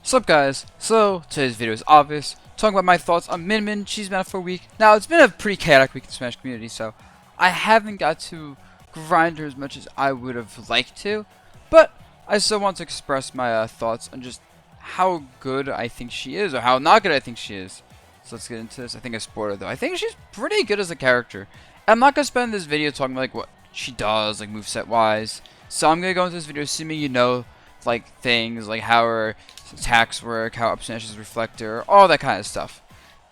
What's up, guys? So today's video is obvious, talking about my thoughts on Min Min. She's been out for a week. Now it's been a pretty chaotic week in Smash community, so I haven't got to grind her as much as I would have liked to, but I still want to express my thoughts on just how good I think she is, or how not good I think she is. So let's get into this. I think I spoiled her though. I think she's pretty good as a character. I'm not gonna spend this video talking like what she does, like moveset wise. So I'm gonna go into this video assuming you know like things like how her attacks work, how up smash is reflector, all that kind of stuff.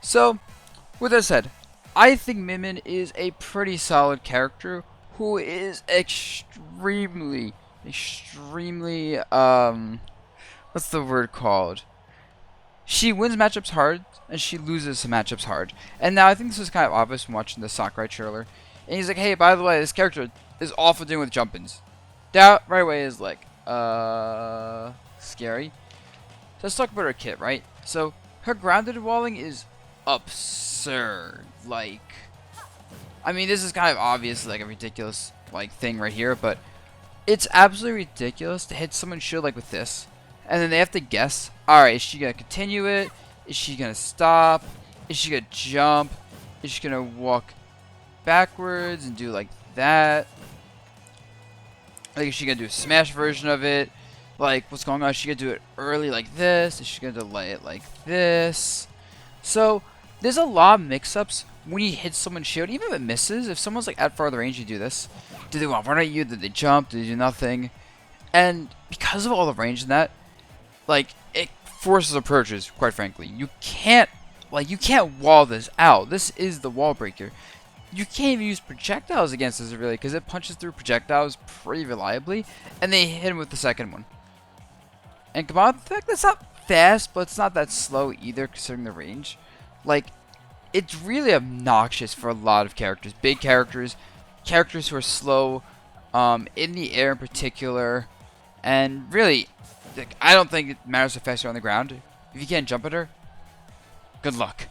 So with that said, I think Min Min is a pretty solid character who is extremely what's the word called? She wins matchups hard and she loses some matchups hard. And now I think this is kind of obvious when watching the Sakurai trailer. And he's like, hey, by the way, this character is awful dealing with jump-ins. That right away is like, scary. So let's talk about her kit, right? So her grounded walling is absurd. Like, I mean, this is kind of obvious, like a ridiculous like thing right here, but it's absolutely ridiculous to hit someone's shield like with this, and then they have to guess. All right, is she gonna continue it? Is she gonna stop? Is she gonna jump? Is she gonna walk backwards and do like that? Like, is she gonna do a smash version of it? Like, what's going on? Is she gonna do it early like this? Is she gonna delay it like this? So there's a lot of mix-ups when you hit someone's shield, even if it misses. If someone's like at farther range, you do this. Do they want to run at you? Did they jump? Did they do nothing? And because of all the range in that, like, it forces approaches. Quite frankly, you can't wall this out. This is the wall breaker. You can't even use projectiles against this really, because it punches through projectiles pretty reliably, and they hit him with the second one. And combined with the fact that's not fast, but it's not that slow either, considering the range. Like, it's really obnoxious for a lot of characters. Big characters, characters who are slow, in the air in particular. And really, like, I don't think it matters how fast you're on the ground. If you can't jump at her, good luck.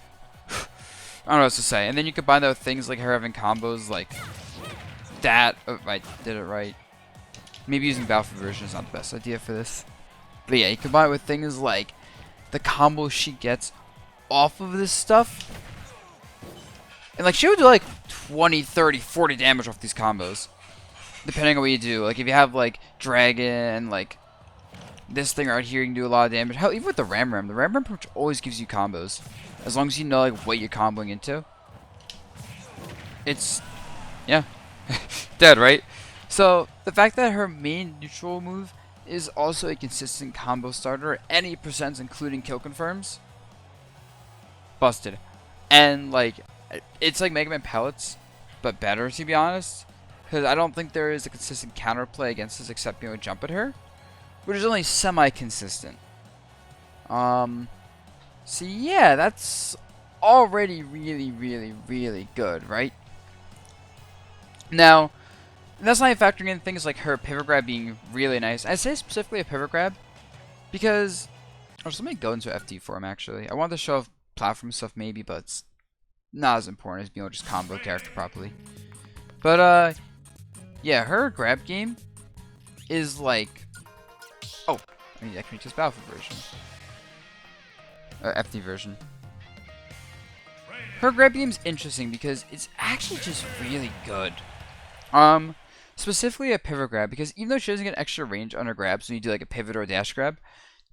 I don't know what else to say. And then you combine that with things like her having combos like that. Oh, I did it right. Maybe using Battlefield version is not the best idea for this. But yeah, you combine it with things like the combos she gets off of this stuff. And like, she would do like 20, 30, 40 damage off these combos, depending on what you do. Like, if you have like Dragon, like this thing right here, you can do a lot of damage. Hell, even with the Ram pretty much always gives you combos, as long as you know like what you're comboing into. It's, yeah, dead, right? So the fact that her main neutral move is also a consistent combo starter at any percents, including kill confirms, busted. And like, it's like Mega Man pellets, but better, to be honest, because I don't think there is a consistent counterplay against this except being able to jump at her, which is only semi-consistent. So yeah, that's already really good, right? Now, that's not even factoring in things like her pivot grab being really nice. I say specifically a pivot grab because, or let me go into FD form actually. I wanted to show off platform stuff maybe, but it's not as important as being able to just combo a character properly. But yeah, her grab game is like, oh, I mean, I can make this Battlefield version, FD version. Her grab game is interesting because it's actually just really good. Specifically a pivot grab, because even though she doesn't get extra range on her grabs when you do like a pivot or a dash grab,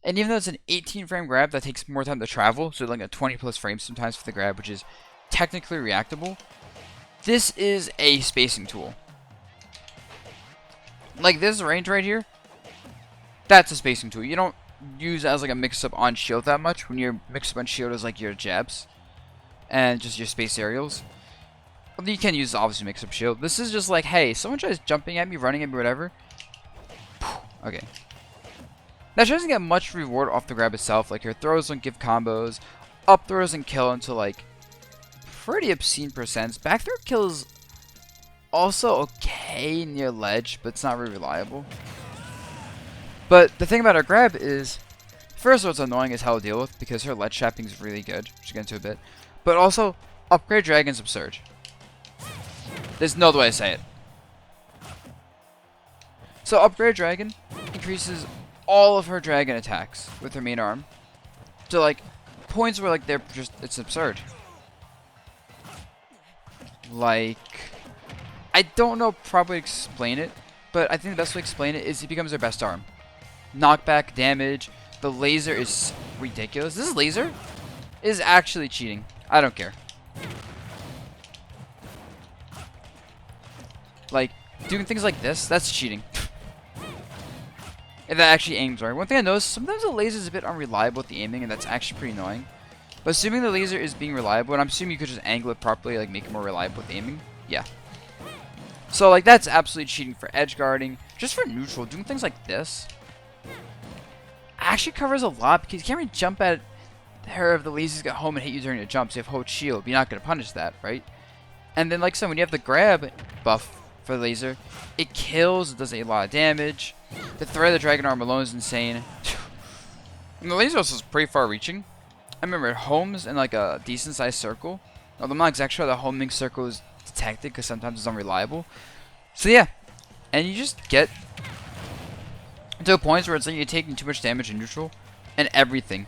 and even though it's an 18 frame grab that takes more time to travel, so like a 20 plus frames sometimes for the grab, which is technically reactable, this is a spacing tool. Like this range right here, that's a spacing tool. You don't use it as like a mix-up on shield that much. When your mix-up on shield is like your jabs and just your space aerials. Well, you can use obviously mix-up shield. This is just like, hey, someone tries jumping at me, running at me, whatever. Okay. Now she doesn't get much reward off the grab itself. Like her throws don't give combos, up throws and kill into like pretty obscene percents. Back throw kills also okay near ledge, but it's not really reliable. But the thing about her grab is, first of all, it's annoying as hell to deal with because her ledge trapping is really good, which we'll get into a bit. But also, upgrade Dragon's absurd. There's no other way to say it. So upgrade Dragon increases all of her dragon attacks with her main arm to like points where like they're just, it's absurd. Like, I don't know probably explain it, but I think the best way to explain it is it becomes her best arm. Knockback, damage, the laser is ridiculous. This laser is actually cheating. I don't care. Like, doing things like this, that's cheating. If that actually aims right. One thing I noticed, sometimes the laser is a bit unreliable with the aiming, and that's actually pretty annoying. But assuming the laser is being reliable, and I'm assuming you could just angle it properly, like make it more reliable with aiming, yeah. So like that's absolutely cheating for edge guarding. Just for neutral, doing things like this actually covers a lot because you can't really jump at her if the lasers get home and hit you during your jumps. You have hold shield, but you're not going to punish that, right? And then like so when you have the grab buff for the laser, it kills, it does a lot of damage. The threat of the dragon arm alone is insane. And the laser also is pretty far reaching. I remember it homes in like a decent sized circle. Although I'm not exactly sure the homing circle is detected because sometimes it's unreliable. So yeah, and you just get to a point where it's like you're taking too much damage in neutral and everything.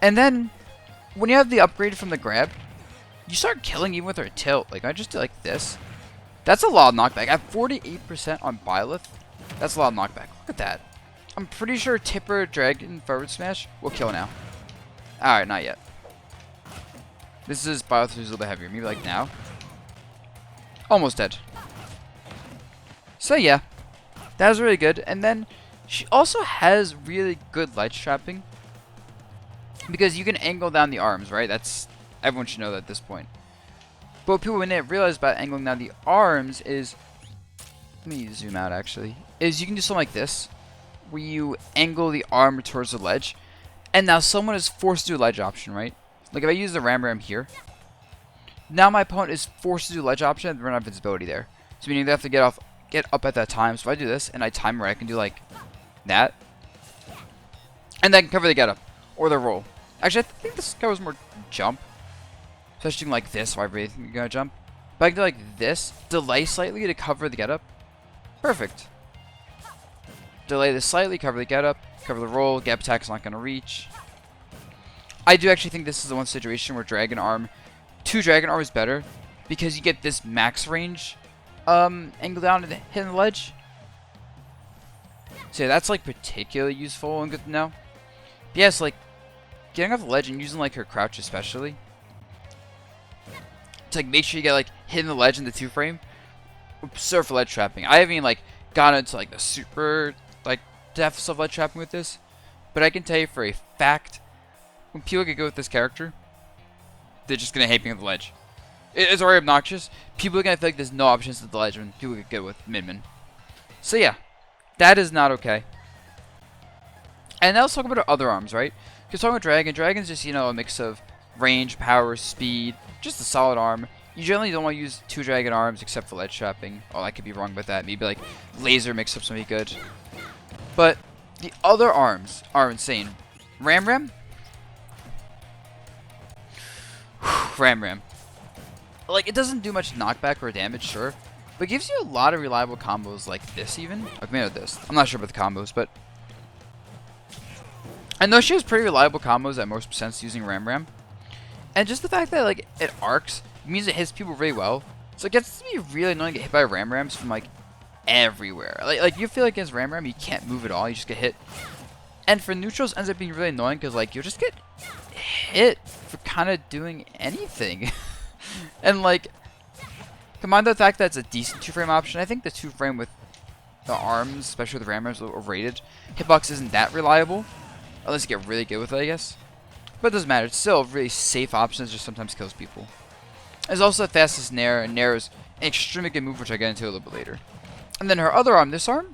And then when you have the upgrade from the grab, you start killing even with her tilt. Like I just did like this. That's a lot of knockback. I have 48% on Byleth. That's a lot of knockback. Look at that. I'm pretty sure Tipper Dragon forward smash will kill now. Alright, not yet. This is Byleth who's a little bit heavier. Maybe like now. Almost dead. So yeah, that was really good. And then she also has really good ledge trapping because you can angle down the arms, right? That's everyone should know that at this point. But what people didn't realize about angling down the arms is, let me zoom out actually, is you can do something like this where you angle the arm towards the ledge, and now someone is forced to do a ledge option, right? Like if I use the ram here, now my opponent is forced to do ledge option and run out of invincibility there. So meaning they have to get up at that time. So if I do this and I time where I can do like that, and then cover the get up or the roll. Actually, I think this covers more jump, especially like this. Why you're gonna jump? But I can do like this, delay slightly to cover the get up. Perfect. Delay this slightly, cover the get up, cover the roll. Gap attack is not gonna reach. I do actually think this is the one situation where Dragon Arm, 2 Dragon Arm is better because you get this max range angle down and hitting the ledge. So yeah, that's like particularly useful and good to know. But yes, like getting off the ledge and using like her crouch especially to like make sure you get like hitting the ledge in the 2-frame. Absurd for ledge trapping. I haven't even like gotten into like the super like depths of ledge trapping with this, but I can tell you for a fact, when people get good with this character, they're just gonna hate being on the ledge. It's already obnoxious. People are gonna feel like there's no options to the ledge when people get good with Midman. So yeah, that is not okay. And now let's talk about our other arms, right? Because talking about Dragon, Dragon's just, you know, a mix of range, power, speed, just a solid arm. You generally don't want to use 2 Dragon arms except for ledge trapping. Oh, I could be wrong about that. Maybe like laser mix-ups would be good. But the other arms are insane. Ram. Ram. Like, it doesn't do much knockback or damage, sure. But it gives you a lot of reliable combos like this even. I've made of this. I'm not sure about the combos, but I know she has pretty reliable combos at most percents using Ram. And just the fact that like it arcs means it hits people really well. So it gets to be really annoying to get hit by Rams from like everywhere. Like you feel like against Ram you can't move at all, you just get hit. And for neutrals ends up being really annoying because like you'll just get hit for kind of doing anything. And like combined with the fact that it's a decent 2-frame option, I think the 2-frame with the arms, especially with the Ram, is a little overrated. Hitbox isn't that reliable, unless you get really good with it, I guess. But it doesn't matter. It's still a really safe option. It just sometimes kills people. There's also the fastest Nair, and Nair is an extremely good move, which I get into a little bit later. And then her other arm, this arm,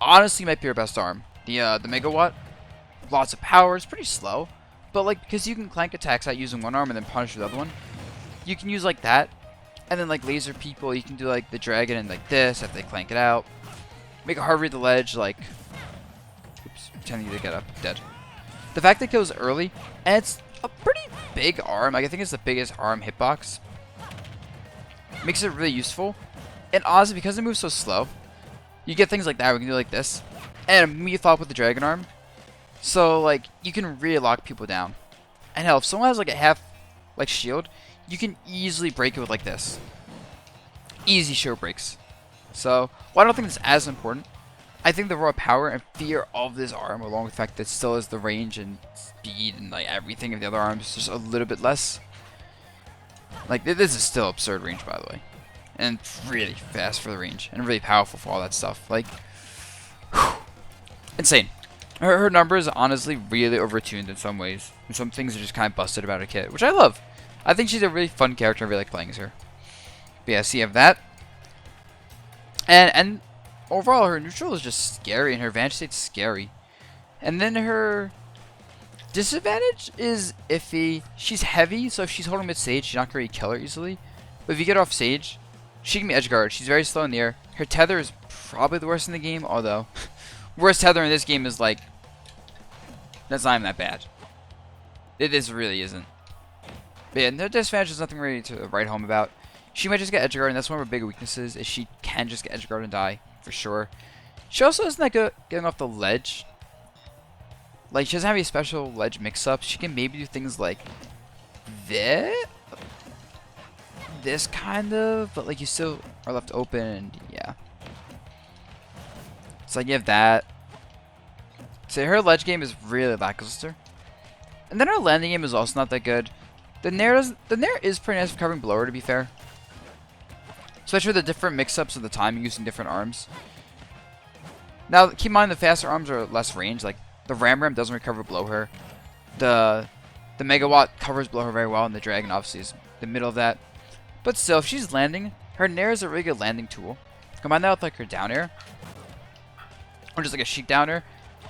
honestly might be her best arm. The Megawatt, lots of power. It's pretty slow, but like because you can clank attacks out using one arm and then punish with the other one, you can use like that, and then like laser people. You can do like the dragon and like this if they clank it out. Make it hard to read the ledge. Like, oops, pretending to get up, dead. The fact that it kills early, and it's a pretty big arm. Like I think it's the biggest arm hitbox. Makes it really useful. And honestly, because it moves so slow, you get things like that. We can do like this. and immediately follow up with the dragon arm. So like you can really lock people down. And hell, if someone has like a half like shield, you can easily break it with like this. Easy shield breaks. So well, I don't think it's as important. I think the raw power and fear of this arm, along with the fact that it still has the range and speed and like everything of the other arms, just a little bit less. Like this is still absurd range, by the way, and really fast for the range and really powerful for all that stuff. Like, whew, insane. Her numbers honestly really overtuned in some ways, and some things are just kind of busted about her kit, which I love. I think she's a really fun character. I really like playing as her. But yeah, so you have that, and overall her neutral is just scary, and her advantage state's scary, and then her disadvantage is iffy. She's heavy, so if she's holding mid stage, you're not gonna really kill her easily. But if you get off stage, she can be edge guard. She's very slow in the air. Her tether is probably the worst in the game, although worst tether in this game is like, that's not even that bad. This really isn't. But yeah, no disadvantage is nothing really to write home about. She might just get edge guard, and that's one of her bigger weaknesses, is she can just get edge guard and die, for sure. She also isn't that good at getting off the ledge. Like, she doesn't have any special ledge mix-ups. She can maybe do things like this kind of, but like you still are left open, and yeah. So like you have that. So her ledge game is really lackluster. And then her landing game is also not that good. The Nair is pretty nice for covering blower, to be fair. Especially with the different mix-ups of the timing using different arms. Now, keep in mind the faster arms are less range. Like, the Ram doesn't recover below her. The Megawatt covers below her very well, and the Dragon obviously is the middle of that. But still, if she's landing, her Nair is a really good landing tool. Combine that with like her down air, or just like a chic down air,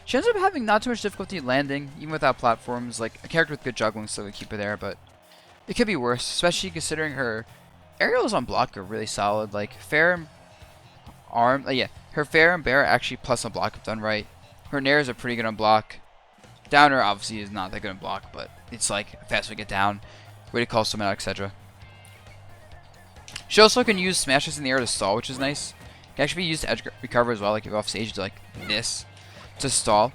she ends up having not too much difficulty landing, even without platforms. Like, a character with good juggling still would keep her there, but it could be worse, especially considering her aerials on block are really solid. Like, fair and arm, yeah, her fair and bear are actually plus on block if done right. Her nairs are pretty good on block. Downer obviously is not that good on block, but it's like fast to get down, way to call someone out, etc. She also can use smashes in the air to stall, which is nice. Can actually be used to edge recover as well, like if off stage to like this to stall.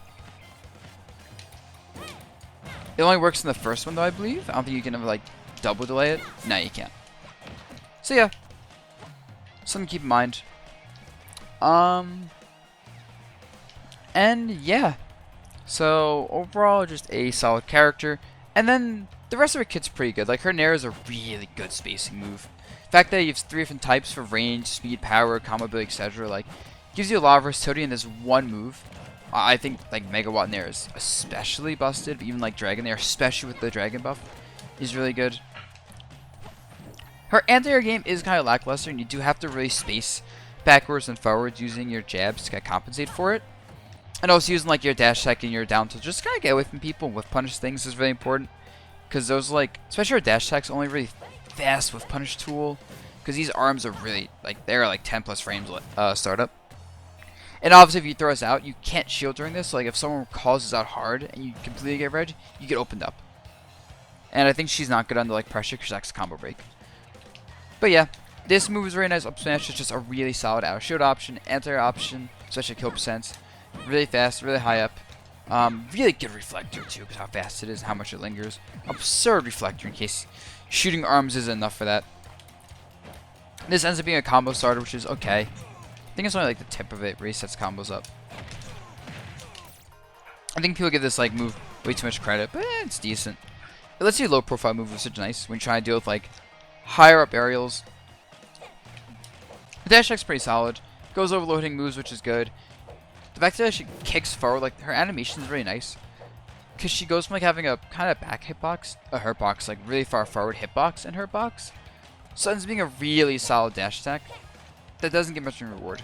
It only works in the first one though, I believe. I don't think you can ever like double delay it. No, you can't. So yeah, something to keep in mind. And yeah, so overall just a solid character, and then the rest of her kit's pretty good. Like, her Nair is a really good spacing move. The fact that you have 3 different types for range, speed, power, combo ability, etc. like gives you a lot of versatility in this one move. I think like Megawatt Nair is especially busted, but even like Dragon Nair, especially with the Dragon buff, is really good. Her anti-air game is kind of lackluster, and you do have to really space backwards and forwards using your jabs to compensate for it. And also using like your dash tech and your down to just kind of get away from people and whiff punish things is really important. Because those like, especially our dash tech's only really fast with punish tool. Because these arms are really, like, they're like 10 plus frames startup. And obviously if you throw us out, you can't shield during this. So like if someone calls us out hard and you completely get red, you get opened up. And I think she's not good under like pressure because that's a combo break. But yeah, this move is very nice. Up smash is just a really solid out shield option, anti-air option, especially kill percent. Really fast, really high up. Really good reflector too, because how fast it is and how much it lingers. Absurd reflector in case shooting arms isn't enough for that. This ends up being a combo starter, which is okay. I think it's only like the tip of it resets combos up. I think people give this like move way too much credit, but it's decent. It lets you low profile move, which is nice when you try to deal with like higher up aerials. The dash attack's pretty solid. Goes over low hitting moves, which is good. The fact that she kicks forward, like her animation is really nice. Because she goes from like having a kind of back hitbox, a hurt box, like really far forward hitbox and hurt box. So it ends up being a really solid dash attack that doesn't get much in reward.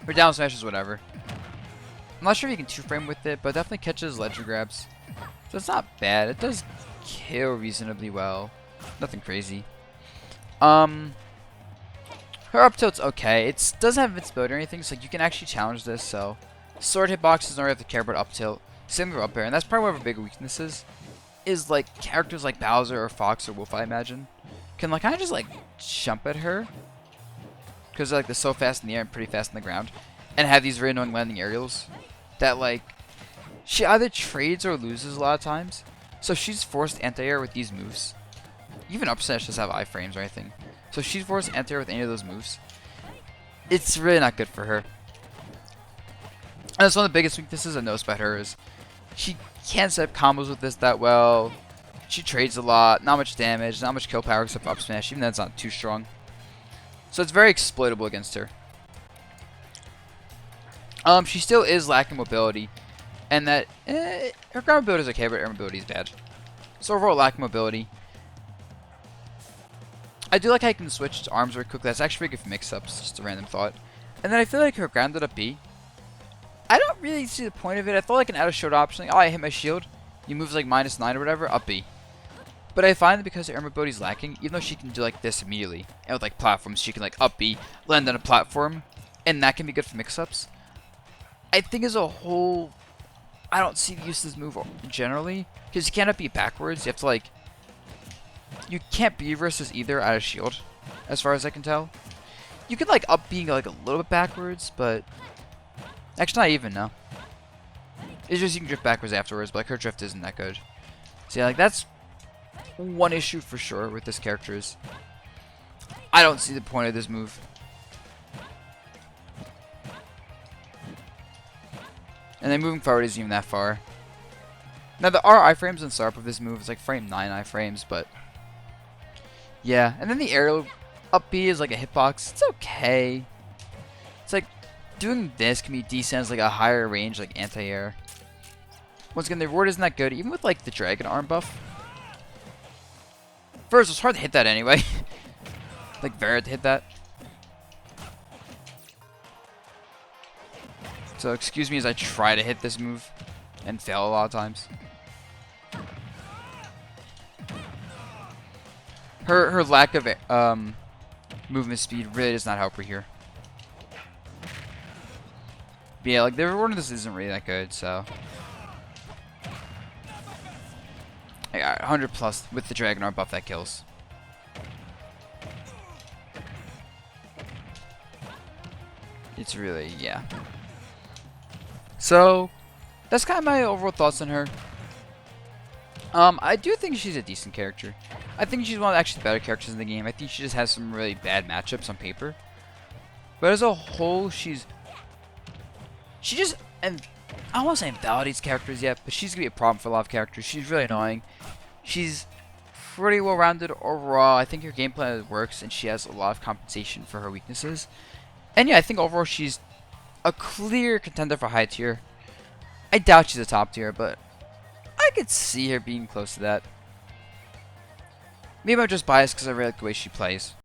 Her down smash is whatever. I'm not sure if you can 2-frame with it, but it definitely catches ledger grabs. So it's not bad. It does kill reasonably well. Nothing crazy. Her up tilt's okay. It doesn't have invincibility or anything, so you can actually challenge this. So sword hitboxes don't really have to care about up tilt. Same with up air, and that's probably one of her bigger weaknesses. Is like characters like Bowser or Fox or Wolf, I imagine, can like kind of just like jump at her because like they're so fast in the air and pretty fast on the ground. and have these very annoying landing aerials that, like, she either trades or loses a lot of times. So she's forced anti-air with these moves. Even up smash doesn't have iframes or anything. So she's forced anti-air with any of those moves. It's really not good for her. And that's one of the biggest weaknesses I noticed about her is she can't set up combos with this that well. She trades a lot, not much damage, not much kill power except for up smash, even though it's not too strong. So it's very exploitable against her. She still is lacking mobility, and that her ground mobility is okay, but air mobility is bad. So overall, lacking mobility. I do like how I can switch to arms very quickly. That's actually pretty good for mix-ups, just a random thought. And then I feel like her grounded up B, I don't really see the point of it. I thought like an out of shield option, like, oh, I hit my shield, you move like -9 or whatever, up B. But I find that because her air mobility is lacking, even though she can do like this immediately, and with like platforms, she can like up B, land on a platform, and that can be good for mix-ups. I think as a whole, I don't see the use of this move generally, because you can't up B backwards. You have to like, you can't B versus either out of shield, as far as I can tell. You can like up B like a little bit backwards, but actually not even, no. It's just you can drift backwards afterwards, but like her drift isn't that good. So yeah, like that's one issue for sure with this character is I don't see the point of this move. And then moving forward isn't even that far. Now the R iframes and start of this move is like frame 9 iframes, but yeah. And then the aerial up B is like a hitbox. It's okay. It's like doing this can be decent as like a higher range like anti-air. Once again, the reward isn't that good, even with like the dragon arm buff. First, it's hard to hit that anyway. Like very hard to hit that. So excuse me as I try to hit this move and fail a lot of times. Her lack of movement speed really does not help her here. But yeah, like the reward of this isn't really that good, so I got 100 plus with the dragon arm buff that kills. It's really, yeah. So that's kind of my overall thoughts on her. I do think she's a decent character. I think she's one of the actually better characters in the game. I think she just has some really bad matchups on paper. But as a whole, she just, and I don't want to say invalidates characters yet, but she's going to be a problem for a lot of characters. She's really annoying. She's pretty well-rounded overall. I think her game plan works, and she has a lot of compensation for her weaknesses. And yeah, I think overall she's a clear contender for high tier. I doubt she's a top tier, but I could see her being close to that. Maybe I'm just biased because I really like the way she plays.